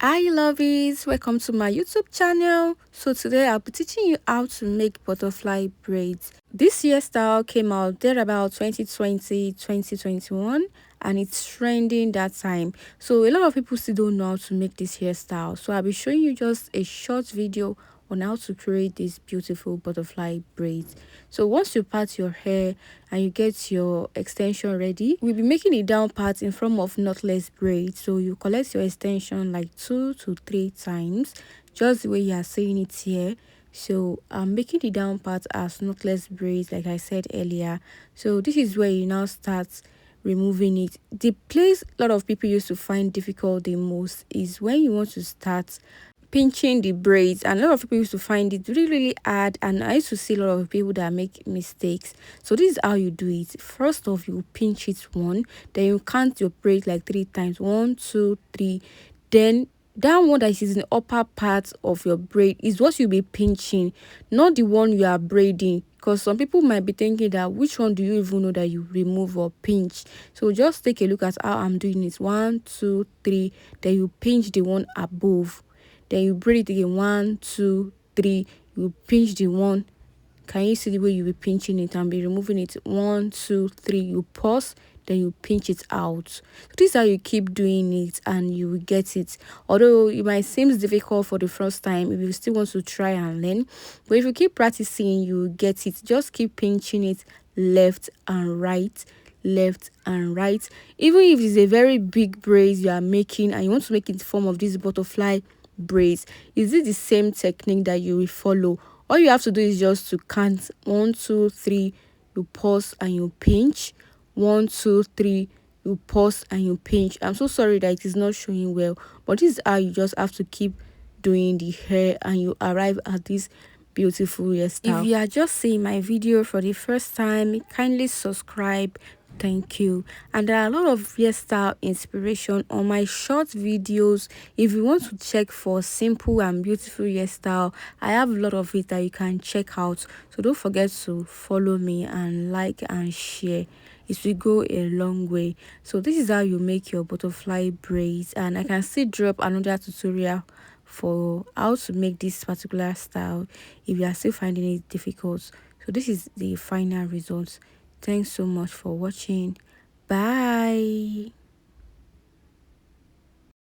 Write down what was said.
Hi lovies, welcome to my YouTube channel. So today I'll be teaching you how to make butterfly braids. This hairstyle came out there about 2020 2021, and it's trending that time. So a lot of people still don't know how to make this hairstyle, so I'll be showing you just a short video on how to create these beautiful butterfly braids. So once you part your hair and you get your extension ready, we'll be making a down part in form of knotless braid. So you collect your extension like 2 to 3 times, just the way you are seeing it here. So I'm making the down part as knotless braids, like I said earlier. So this is where you now start removing it. The place a lot of people used to find difficult the most is when you want to start pinching the braids, and a lot of people used to find it really hard, and I used to see a lot of people that make mistakes. So this is how you do it. First off, you pinch it one, then you count your braid like 3 times, 1 2 3. Then that one that is in the upper part of your braid is what you'll be pinching, not the one you are braiding, because some people might be thinking that which one do you even know that you remove or pinch. So just take a look at how I'm doing it. 1 2 3, then you pinch the one above, then you braid it again. 1 2 3, you pinch the one. Can you see the way you be pinching it and be removing it? 1 2 3, you pause, then you pinch it out. So this is how you keep doing it and you will get it. Although it might seem difficult for the first time, if you still want to try and learn, but if you keep practicing, you will get it. Just keep pinching it left and right, left and right. Even if it's a very big braid you are making and you want to make it in the form of this butterfly braids, is it the same technique that you will follow? All you have to do is just to count 1 2 3, you pause and you pinch. 1 2 3, you pause and you pinch. I'm so sorry that it is not showing well, but this is how you just have to keep doing the hair and you arrive at this beautiful hairstyle. If you are just seeing my video for the first time, kindly subscribe. Thank you. And there are a lot of hairstyle inspiration on my short videos. If you want to check for simple and beautiful hairstyle, I have a lot of it that you can check out. So don't forget to follow me and like and share. It will go a long way. So this is how you make your butterfly braids, and I can still drop another tutorial for how to make this particular style if you are still finding it difficult. So this is the final result. Thanks so much for watching. Bye.